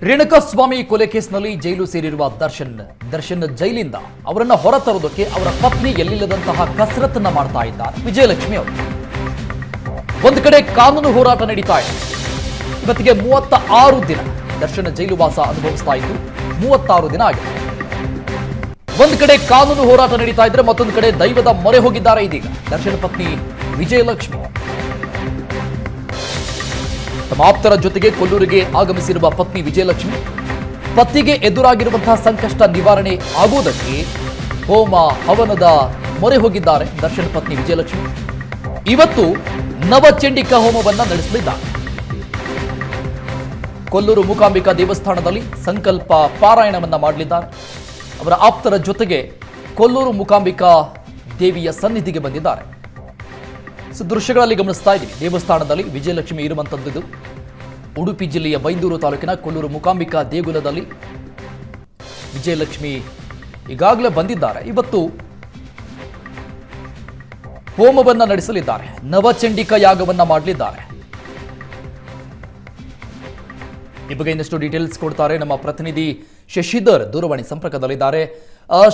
ರೇಣುಕಾಸ್ವಾಮಿ ಕೊಲೆ ಕೇಸ್ನಲ್ಲಿ ಜೈಲು ಸೇರಿರುವ ದರ್ಶನ್ ಜೈಲಿಂದ ಅವರನ್ನ ಹೊರತರೋದಕ್ಕೆ ಅವರ ಪತ್ನಿ ಎಲ್ಲಿಲ್ಲದಂತಹ ಕಸರತ್ತನ್ನ ಮಾಡ್ತಾ ಇದ್ದಾರೆ ವಿಜಯಲಕ್ಷ್ಮಿ ಅವರು. ಒಂದು ಕಡೆ ಕಾನೂನು ಹೋರಾಟ ನಡೀತಾ ಇದೆ. ಇವತ್ತಿಗೆ 36 ದಿನ ದರ್ಶನ್ ಜೈಲು ವಾಸ ಅನುಭವಿಸ್ತಾ ಇದ್ದು 36 ದಿನ ಆಗಿದೆ. ಒಂದು ಕಡೆ ಕಾನೂನು ಹೋರಾಟ ನಡೀತಾ ಇದ್ರೆ ಮತ್ತೊಂದು ಕಡೆ ದೈವದ ಮೊರೆ ಹೋಗಿದ್ದಾರೆ ಇದೀಗ ದರ್ಶನ್ ಪತ್ನಿ ವಿಜಯಲಕ್ಷ್ಮಿ. ತಮ್ಮ ಆಪ್ತರ ಜೊತೆಗೆ ಕೊಲ್ಲೂರಿಗೆ ಆಗಮಿಸಿರುವ ಪತ್ನಿ ವಿಜಯಲಕ್ಷ್ಮಿ ಪತಿಗೆ ಎದುರಾಗಿರುವಂತಹ ಸಂಕಷ್ಟ ನಿವಾರಣೆ ಆಗುವುದಕ್ಕೆ ಹೋಮ ಹವನದ ಮೊರೆ ಹೋಗಿದ್ದಾರೆ ದರ್ಶನ್ ಪತ್ನಿ ವಿಜಯಲಕ್ಷ್ಮಿ. ಇವತ್ತು ನವಚಂಡಿಕಾ ಹೋಮವನ್ನ ನಡೆಸಲಿದ್ದಾರೆ. ಕೊಲ್ಲೂರು ಮೂಕಾಂಬಿಕಾ ದೇವಸ್ಥಾನದಲ್ಲಿ ಸಂಕಲ್ಪ ಪಾರಾಯಣವನ್ನ ಮಾಡಲಿದ್ದಾರೆ. ಅವರ ಆಪ್ತರ ಜೊತೆಗೆ ಕೊಲ್ಲೂರು ಮೂಕಾಂಬಿಕಾ ದೇವಿಯ ಸನ್ನಿಧಿಗೆ ಬಂದಿದ್ದಾರೆ. ದೃಶ್ಯಗಳಲ್ಲಿ ಗಮನಿಸ್ತಾ ಇದ್ದೀವಿ. ದೇವಸ್ಥಾನದಲ್ಲಿ ವಿಜಯಲಕ್ಷ್ಮಿ ಇರುವಂತದ್ದು ಉಡುಪಿ ಜಿಲ್ಲೆಯ ಬೈಂದೂರು ತಾಲೂಕಿನ ಕೊಲ್ಲೂರು ಮೂಕಾಂಬಿಕಾ ದೇಗುಲದಲ್ಲಿ ವಿಜಯಲಕ್ಷ್ಮಿ ಈಗಾಗಲೇ ಬಂದಿದ್ದಾರೆ. ಇವತ್ತು ಹೋಮವನ್ನ ನಡೆಸಲಿದ್ದಾರೆ. ನವಚಂಡಿಕಾ ಯಾಗವನ್ನ ಮಾಡಲಿದ್ದಾರೆ. ಈ ಬಗ್ಗೆ ಇನ್ನಷ್ಟು ಡೀಟೇಲ್ಸ್ ಕೊಡ್ತಾರೆ ನಮ್ಮ ಪ್ರತಿನಿಧಿ ಶಶಿಧರ್ ದೂರವಾಣಿ ಸಂಪರ್ಕದಲ್ಲಿದ್ದಾರೆ.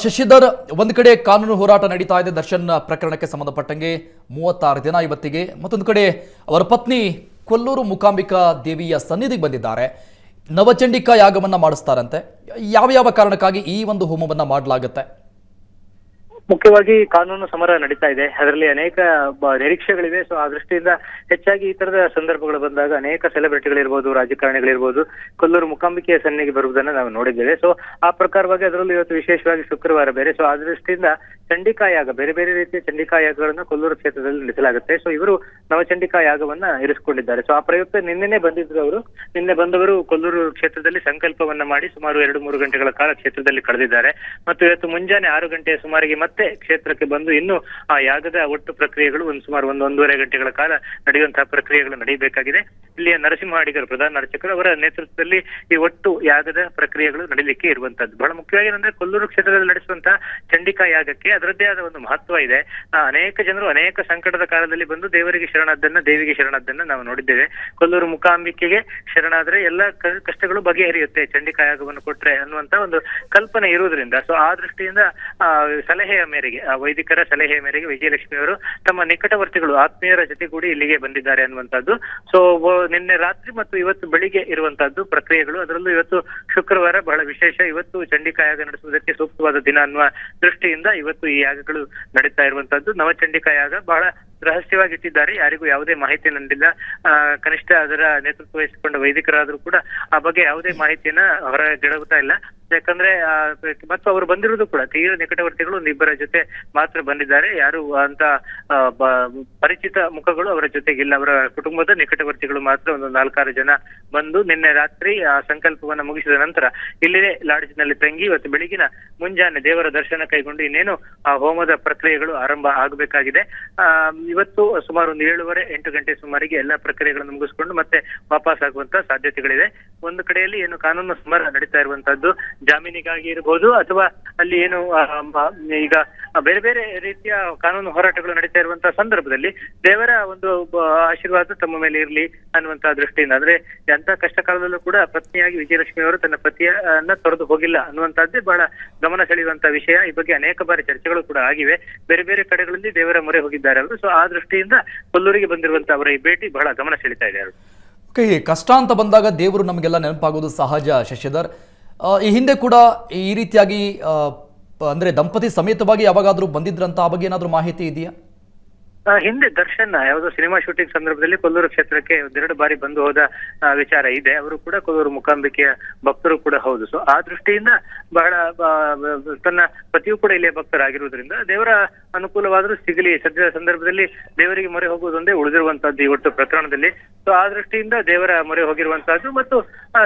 ಶಶಿಧರ್, ಒಂದು ಕಡೆ ಕಾನೂನು ಹೋರಾಟ ನಡೀತಾ ಇದೆ ದರ್ಶನ್ ಪ್ರಕರಣಕ್ಕೆ ಸಂಬಂಧಪಟ್ಟಂಗೆ 36 ದಿನ ಇವತ್ತಿಗೆ. ಮತ್ತೊಂದು ಕಡೆ ಅವರ ಪತ್ನಿ ಕೊಲ್ಲೂರು ಮೂಕಾಂಬಿಕಾ ದೇವಿಯ ಸನ್ನಿಧಿಗೆ ಬಂದಿದ್ದಾರೆ. ನವಚಂಡಿಕಾ ಯಾಗವನ್ನ ಮಾಡಿಸ್ತಾರಂತೆ. ಯಾವ ಕಾರಣಕ್ಕಾಗಿ ಈ ಒಂದು ಹೋಮವನ್ನ ಮಾಡಲಾಗುತ್ತೆ? ಮುಖ್ಯವಾಗಿ ಕಾನೂನು ಸಮರ ನಡೀತಾ ಇದೆ. ಅದರಲ್ಲಿ ಅನೇಕ ನಿರೀಕ್ಷೆಗಳಿವೆ. ಸೊ ಆ ದೃಷ್ಟಿಯಿಂದ ಹೆಚ್ಚಾಗಿ ಈ ತರದ ಸಂದರ್ಭಗಳು ಬಂದಾಗ ಅನೇಕ ಸೆಲೆಬ್ರಿಟಿಗಳಿರ್ಬೋದು, ರಾಜಕಾರಣಿಗಳಿರ್ಬೋದು ಕೊಲ್ಲೂರು ಮೂಕಾಂಬಿಕೆಯ ಸನ್ನಿಧಿಗೆ ಬರುವುದನ್ನು ನಾವು ನೋಡಿದ್ದೇವೆ. ಸೊ ಆ ಪ್ರಕಾರವಾಗಿ ಅದರಲ್ಲೂ ಇವತ್ತು ವಿಶೇಷವಾಗಿ ಶುಕ್ರವಾರ ಬೇರೆ. ಸೊ ಆ ದೃಷ್ಟಿಯಿಂದ ಚಂಡಿಕಾ ಯಾಗ, ಬೇರೆ ಬೇರೆ ರೀತಿಯ ಚಂಡಿಕಾ ಯಾಗಗಳನ್ನ ಕೊಲ್ಲೂರು ಕ್ಷೇತ್ರದಲ್ಲಿ ನಡೆಸಲಾಗುತ್ತೆ. ಸೊ ಇವರು ನವಚಂಡಿಕಾ ಯಾಗವನ್ನ ಇರಿಸಿಕೊಂಡಿದ್ದಾರೆ. ಸೊ ಆ ಪ್ರಯುಕ್ತ ನಿನ್ನೆ ಬಂದಿದ್ರು ಅವರು. ನಿನ್ನೆ ಬಂದವರು ಕೊಲ್ಲೂರು ಕ್ಷೇತ್ರದಲ್ಲಿ ಸಂಕಲ್ಪವನ್ನ ಮಾಡಿ ಸುಮಾರು 2-3 ಗಂಟೆಗಳ ಕಾಲ ಕ್ಷೇತ್ರದಲ್ಲಿ ಕಳೆದಿದ್ದಾರೆ. ಮತ್ತು ಇವತ್ತು ಮುಂಜಾನೆ 6 ಗಂಟೆಯ ಸುಮಾರಿಗೆ ಮತ್ತೆ ಕ್ಷೇತ್ರಕ್ಕೆ ಬಂದು ಇನ್ನು ಆ ಯಾಗದ ಒಟ್ಟು ಪ್ರಕ್ರಿಯೆಗಳು ಸುಮಾರು 1-1.5 ಗಂಟೆಗಳ ಕಾಲ ನಡೆಯುವಂತಹ ಪ್ರಕ್ರಿಯೆಗಳು ನಡೆಯಬೇಕಾಗಿದೆ. ಇಲ್ಲಿಯ ನರಸಿಂಹ ಅಡಿಗರು ಪ್ರಧಾನ ಅರ್ಚಕರು ಅವರ ನೇತೃತ್ವದಲ್ಲಿ ಈ ಒಟ್ಟು ಯಾಗದ ಪ್ರಕ್ರಿಯೆಗಳು ನಡೀಲಿಕ್ಕೆ ಇರುವಂತದ್ದು. ಬಹಳ ಮುಖ್ಯವಾಗಿ ಏನಂದ್ರೆ ಕೊಲ್ಲೂರು ಕ್ಷೇತ್ರದಲ್ಲಿ ನಡೆಸುವಂತಹ ಚಂಡಿಕಾ ಯಾಗಕ್ಕೆ ಅದರದ್ದೇ ಆದ ಒಂದು ಮಹತ್ವ ಇದೆ. ಅನೇಕ ಜನರು ಅನೇಕ ಸಂಕಟದ ಕಾಲದಲ್ಲಿ ಬಂದು ದೇವರಿಗೆ ಶರಣಾದ್ದನ್ನ ನಾವು ನೋಡಿದ್ದೇವೆ. ಕೊಲ್ಲೂರು ಮೂಕಾಂಬಿಕೆಗೆ ಶರಣಾದ್ರೆ ಎಲ್ಲ ಕಷ್ಟಗಳು ಬಗೆಹರಿಯುತ್ತೆ ಚಂಡಿಕಾ ಯಾಗವನ್ನು ಕೊಟ್ರೆ ಅನ್ನುವಂತ ಒಂದು ಕಲ್ಪನೆ ಇರುವುದರಿಂದ ಸೊ ಆ ದೃಷ್ಟಿಯಿಂದ ಸಲಹೆಯ ಮೇರೆಗೆ, ವೈದಿಕರ ಸಲಹೆಯ ಮೇರೆಗೆ ವಿಜಯಲಕ್ಷ್ಮಿ ಅವರು ತಮ್ಮ ನಿಕಟವರ್ತಿಗಳು ಆತ್ಮೀಯರ ಜೊತೆಗೂಡಿ ಇಲ್ಲಿಗೆ ಬಂದಿದ್ದಾರೆ ಅನ್ನುವಂಥದ್ದು. ಸೊ ನಿನ್ನೆ ರಾತ್ರಿ ಮತ್ತು ಇವತ್ತು ಬೆಳಿಗ್ಗೆ ಇರುವಂತಹದ್ದು ಪ್ರಕ್ರಿಯೆಗಳು. ಅದರಲ್ಲೂ ಇವತ್ತು ಶುಕ್ರವಾರ ಬಹಳ ವಿಶೇಷ. ಇವತ್ತು ಚಂಡಿಕಾ ಯಾಗ ನಡೆಸುವುದಕ್ಕೆ ಸೂಕ್ತವಾದ ದಿನ ಅನ್ನುವ ದೃಷ್ಟಿಯಿಂದ ಇವತ್ತು ಈ ಯಾಗಗಳು ನಡೀತಾ ಇರುವಂತಹದ್ದು. ನವಚಂಡಿಕಾ ಯಾಗ ಬಹಳ ರಹಸ್ಯವಾಗಿ ಇಟ್ಟಿದ್ದಾರೆ. ಯಾರಿಗೂ ಯಾವುದೇ ಮಾಹಿತಿ ನೀಡಿಲ್ಲ. ಕನಿಷ್ಠ ಅದರ ನೇತೃತ್ವ ವಹಿಸಿಕೊಂಡ ವೈದಿಕರಾದ್ರೂ ಕೂಡ ಆ ಬಗ್ಗೆ ಯಾವುದೇ ಮಾಹಿತಿಯನ್ನ ಹೊರಗೆಡಗುತ್ತಾ ಇಲ್ಲ. ಯಾಕಂದ್ರೆ ಮತ್ತು ಅವರು ಬಂದಿರೋದು ಕೂಡ ತೀವ್ರ ನಿಕಟವರ್ತಿಗಳು 1-2 ಜೊತೆ ಮಾತ್ರ ಬಂದಿದ್ದಾರೆ. ಯಾರು ಅಂತ ಪರಿಚಿತ ಮುಖಗಳು ಅವರ ಜೊತೆಗಿಲ್ಲ. ಅವರ ಕುಟುಂಬದ ನಿಕಟವರ್ತಿಗಳು ಮಾತ್ರ ಒಂದು 4-6 ಜನ ಬಂದು ನಿನ್ನೆ ರಾತ್ರಿ ಆ ಸಂಕಲ್ಪವನ್ನ ಮುಗಿಸಿದ ನಂತರ ಇಲ್ಲಿಯೇ ಲಾಡ್ಜ್ನಲ್ಲಿ ತಂಗಿ ಇವತ್ತು ಬೆಳಗಿನ ಮುಂಜಾನೆ ದೇವರ ದರ್ಶನ ಕೈಗೊಂಡು ಇನ್ನೇನು ಆ ಹೋಮದ ಪ್ರಕ್ರಿಯೆಗಳು ಆರಂಭ ಆಗಬೇಕಾಗಿದೆ. ಇವತ್ತು ಸುಮಾರು 7:30-8 ಗಂಟೆ ಸುಮಾರಿಗೆ ಎಲ್ಲಾ ಪ್ರಕ್ರಿಯೆಗಳನ್ನು ಮುಗಿಸ್ಕೊಂಡು ಮತ್ತೆ ವಾಪಸ್ ಆಗುವಂತ ಸಾಧ್ಯತೆಗಳಿದೆ. ಒಂದು ಕಡೆಯಲ್ಲಿ ಏನು ಕಾನೂನು ಸಮರ ನಡೀತಾ ಇರುವಂತಹದ್ದು ಜಾಮೀನಿಗಾಗಿ ಇರಬಹುದು ಅಥವಾ ಅಲ್ಲಿ ಏನು ಈಗ ಬೇರೆ ಬೇರೆ ರೀತಿಯ ಕಾನೂನು ಹೋರಾಟಗಳು ನಡೀತಾ ಇರುವಂತಹ ಸಂದರ್ಭದಲ್ಲಿ ದೇವರ ಒಂದು ಆಶೀರ್ವಾದ ತಮ್ಮ ಮೇಲೆ ಇರಲಿ ಅನ್ನುವಂತಹ ದೃಷ್ಟಿಯಿಂದ, ಅಂದ್ರೆ ಎಂತ ಕಷ್ಟ ಕಾಲದಲ್ಲೂ ಕೂಡ ಪತ್ನಿಯಾಗಿ ವಿಜಯಲಕ್ಷ್ಮಿ ಅವರು ತನ್ನ ಪತಿಯನ್ನ ತೊರೆದು ಹೋಗಿಲ್ಲ ಅನ್ನುವಂತಹದ್ದೇ ಬಹಳ ಗಮನ ಸೆಳೆಯುವಂತಹ ವಿಷಯ. ಈ ಬಗ್ಗೆ ಅನೇಕ ಬಾರಿ ಚರ್ಚೆಗಳು ಕೂಡ ಆಗಿವೆ. ಬೇರೆ ಬೇರೆ ಕಡೆಗಳಲ್ಲಿ ದೇವರ ಮೊರೆ ಹೋಗಿದ್ದಾರೆ ಅವರು. ಸೊ ಆ ದೃಷ್ಟಿಯಿಂದ ಕೊಲ್ಲೂರಿಗೆ ಬಂದಿರುವಂತಹ ಅವರ ಈ ಭೇಟಿ ಬಹಳ ಗಮನ ಸೆಳೀತಾ ಇದೆ. ಓಕೆ, ಕಷ್ಟ ಅಂತ ಬಂದಾಗ ದೇವರು ನಮಗೆಲ್ಲ ನೆನಪಾಗೋದು ಸಹಜ ಶಶಿಧರ್. ಈ ಹಿಂದೆ ಕೂಡ ಈ ರೀತಿಯಾಗಿ ಅಂದ್ರೆ ದಂಪತಿ ಸಮೇತವಾಗಿ ಯಾವಾಗಾದ್ರೂ ಬಂದಿದ್ರಂತ ಆ ಬಗ್ಗೆ ಏನಾದ್ರೂ ಮಾಹಿತಿ ಇದೆಯಾ? ಹಿಂದೆ ದರ್ಶನ್ ಯಾವುದೋ ಸಿನಿಮಾ ಶೂಟಿಂಗ್ ಸಂದರ್ಭದಲ್ಲಿ ಕೊಲ್ಲೂರು ಕ್ಷೇತ್ರಕ್ಕೆ 1-2 ಬಾರಿ ಬಂದು ಹೋದ ವಿಚಾರ ಇದೆ. ಅವರು ಕೂಡ ಕೊಲ್ಲೂರು ಮೂಕಾಂಬಿಕೆಯ ಭಕ್ತರು ಕೂಡ ಹೌದು. ಸೊ ಆ ದೃಷ್ಟಿಯಿಂದ ಬಹಳ ತನ್ನ ಪತಿಯು ಕೂಡ ಇಲ್ಲಿಯ ಭಕ್ತರಾಗಿರುವುದರಿಂದ ದೇವರ ಅನುಕೂಲವಾದ್ರೂ ಸಿಗಲಿ, ಸದ್ಯದ ಸಂದರ್ಭದಲ್ಲಿ ದೇವರಿಗೆ ಮೊರೆ ಹೋಗುವುದೊಂದೇ ಉಳಿದಿರುವಂತಹದ್ದು ಈ ಒಟ್ಟು ಪ್ರಕರಣದಲ್ಲಿ. ಸೊ ಆ ದೃಷ್ಟಿಯಿಂದ ದೇವರ ಮೊರೆ ಹೋಗಿರುವಂತಹದ್ದು ಮತ್ತು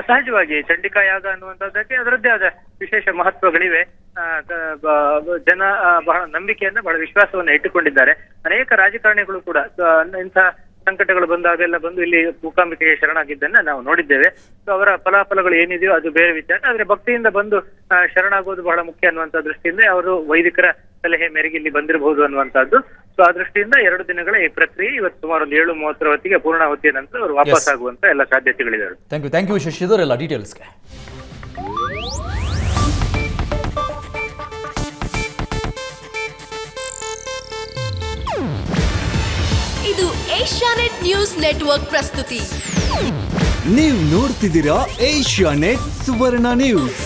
ಸಹಜವಾಗಿ ಚಂಡಿಕಾ ಯಾಗ ಅನ್ನುವಂಥದ್ದಕ್ಕೆ ಅದರದ್ದೇ ಆದ ವಿಶೇಷ ಮಹತ್ವಗಳಿವೆ. ಜನ ಬಹಳ ನಂಬಿಕೆಯನ್ನ, ಬಹಳ ವಿಶ್ವಾಸವನ್ನ ಇಟ್ಟುಕೊಂಡಿದ್ದಾರೆ. ಅನೇಕ ರಾಜಕಾರಣಿಗಳು ಕೂಡ ಇಂತಹ ಸಂಕಟಗಳು ಬಂದಾಗೆಲ್ಲ ಬಂದು ಇಲ್ಲಿ ಮೂಕಾಂಬಿಕೆಗೆ ಶರಣಾಗಿದ್ದನ್ನ ನಾವು ನೋಡಿದ್ದೇವೆ. ಸೊ ಅವರ ಫಲಾಫಲಗಳು ಏನಿದೆಯೋ ಅದು ಬೇರೆ ವಿಚಾರ. ಆದ್ರೆ ಭಕ್ತಿಯಿಂದ ಬಂದು ಶರಣಾಗೋದು ಬಹಳ ಮುಖ್ಯ ಅನ್ನುವಂತ ದೃಷ್ಟಿಯಿಂದ ಅವರು ವೈದಿಕರ ಸಲಹೆ ಮೇರೆಗೆ ಇಲ್ಲಿ ಬಂದಿರಬಹುದು ಅನ್ನುವಂತಹದ್ದು. ಸೊ ಆ ದೃಷ್ಟಿಯಿಂದ 2 ದಿನಗಳ ಈ ಪ್ರಕ್ರಿಯೆ ಇವತ್ತು ಸುಮಾರು 7:30 ಹೊತ್ತಿಗೆ ಪೂರ್ಣಾವತಿಯ ನಂತರ ಅವರು ವಾಪಸ್ ಆಗುವಂತ ಎಲ್ಲ ಸಾಧ್ಯತೆಗಳಿವೆ. ಥ್ಯಾಂಕ್ ಯು ಶಶಿಧರ್ ಎಲ್ಲ ಡೀಟೇಲ್ಸ್ಗೆ. ಇದು ಏಷ್ಯಾನೆಟ್ ನ್ಯೂಸ್ ನೆಟ್ವರ್ಕ್ ಪ್ರಸ್ತುತಿ. ನೀವು ನೋಡ್ತಿದ್ದೀರಾ ಏಷ್ಯಾನೆಟ್ ಸುವರ್ಣ ನ್ಯೂಸ್.